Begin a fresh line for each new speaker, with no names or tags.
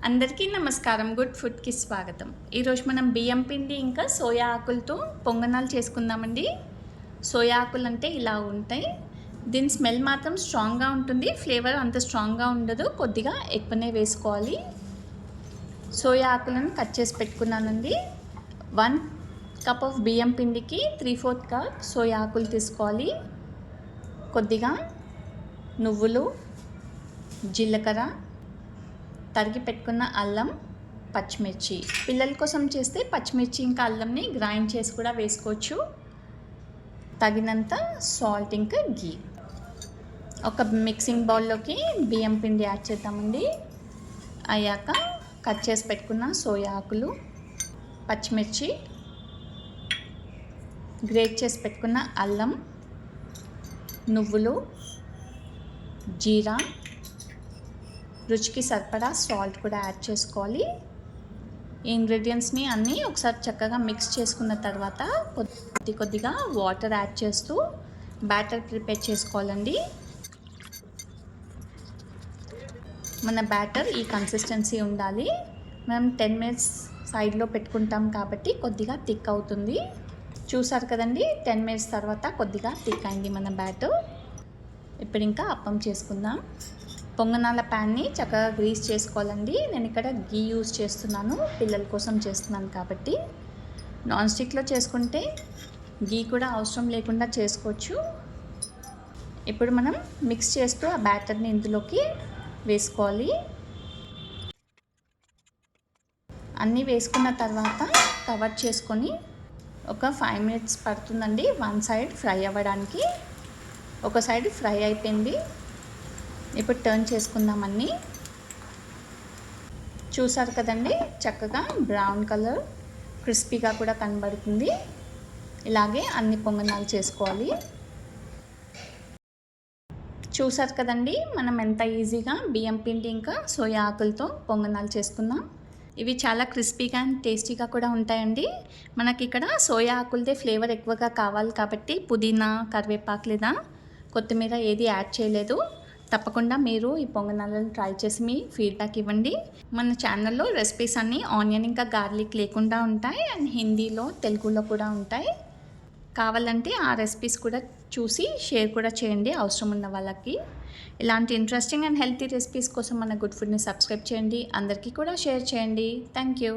అందరికీ నమస్కారం. గుడ్ ఫుడ్కి స్వాగతం. ఈరోజు మనం బియ్యం పిండి ఇంకా సోయా ఆకులతో పొంగనాలు చేసుకుందామండి. సోయా ఆకులు అంటే ఇలా ఉంటాయి. దీని స్మెల్ మాత్రం స్ట్రాంగ్గా ఉంటుంది, ఫ్లేవర్ అంత స్ట్రాంగ్గా ఉండదు, కొద్దిగా ఎక్కువనే వేసుకోవాలి. సోయా ఆకులను కట్ చేసి పెట్టుకున్నానండి. 1 కప్ ఆఫ్ బియ్యం పిండికి 3/4 కప్ సోయా ఆకులు తీసుకోవాలి. కొద్దిగా నువ్వులు, జీలకర్ర, తరిగి పెట్టుకున్న అల్లం, పచ్చిమిర్చి. పిల్లల కోసం చేస్తే పచ్చిమిర్చి ఇంకా అల్లంని గ్రైండ్ చేసి కూడా వేసుకోవచ్చు. తగినంత సాల్ట్ ఇంకా గీ. ఒక మిక్సింగ్ బౌల్లోకి బియ్యం పిండి యాడ్ చేద్దామండి. అయ్యాక కట్ చేసి పెట్టుకున్న సోయా ఆకులు, పచ్చిమిర్చి, గ్రేట్ చేసి పెట్టుకున్న అల్లం, నువ్వులు, జీరా, రుచికి సరిపడా సాల్ట్ కూడా యాడ్ చేసుకోవాలి. ఈ ఇంగ్రీడియంట్స్ని అన్నీ ఒకసారి చక్కగా మిక్స్ చేసుకున్న తర్వాత కొద్దిగా వాటర్ యాడ్ చేస్తూ బ్యాటర్ ప్రిపేర్ చేసుకోవాలండి. మన బ్యాటర్ ఈ కన్సిస్టెన్సీ ఉండాలి. మనం 10 మినిట్స్ సైడ్లో పెట్టుకుంటాం కాబట్టి కొద్దిగా థిక్ అవుతుంది. చూసారు కదండి, 10 మినిట్స్ తర్వాత కొద్దిగా థిక్ అయింది మన బ్యాటర్. ఇప్పుడు ఇంకా అప్పం చేసుకుందాం. పొంగనాల ప్యాన్ని చక్కగా గ్రీస్ చేసుకోవాలండి. నేను ఇక్కడ గీ యూజ్ చేస్తున్నాను, పిల్లల కోసం చేస్తున్నాను కాబట్టి. నాన్ స్టిక్లో చేసుకుంటే గీ కూడా అవసరం లేకుండా చేసుకోవచ్చు. ఇప్పుడు మనం మిక్స్ చేస్తూ ఆ బ్యాటర్ని ఇందులోకి వేసుకోవాలి. అన్నీ వేసుకున్న తర్వాత కవర్ చేసుకొని ఒక 5 మినిట్స్ పడుతుందండి వన్ సైడ్ ఫ్రై అవ్వడానికి. ఒక సైడ్ ఫ్రై అయిపోయింది. ఇప్పుడు టర్న్ చేసుకుందాం అన్నీ. చూసారు కదండి, చక్కగా బ్రౌన్ కలర్ క్రిస్పీగా కూడా కనబడుతుంది. ఇలాగే అన్ని పొంగనాలు చేసుకోవాలి. చూసారు కదండి, మనం ఎంత ఈజీగా బియ్యం పిండి ఇంకా సోయా ఆకులతో పొంగనాలు చేసుకుందాం. ఇవి చాలా క్రిస్పీగా అండ్ టేస్టీగా కూడా ఉంటాయండి. మనకి ఇక్కడ సోయా ఆకులదే ఫ్లేవర్ ఎక్కువగా కావాలి కాబట్టి పుదీనా, కరివేపాకు లేదా కొత్తిమీర ఏది యాడ్ చేయలేదు. తప్పకుండా మీరు ఈ పొంగనాలను ట్రై చేసి మీ ఫీడ్బ్యాక్ ఇవ్వండి. మన ఛానల్లో రెసిపీస్ అన్నీ ఆనియన్ ఇంకా గార్లిక్ లేకుండా ఉంటాయి అండ్ హిందీలో, తెలుగులో కూడా ఉంటాయి. కావాలంటే ఆ రెసిపీస్ కూడా చూసి షేర్ కూడా చేయండి అవసరం ఉన్న వాళ్ళకి. ఇలాంటి ఇంట్రెస్టింగ్ అండ్ హెల్తీ రెసిపీస్ కోసం మన గుడ్ ఫుడ్ని సబ్స్క్రైబ్ చేయండి. అందరికీ కూడా షేర్ చేయండి. Thank you.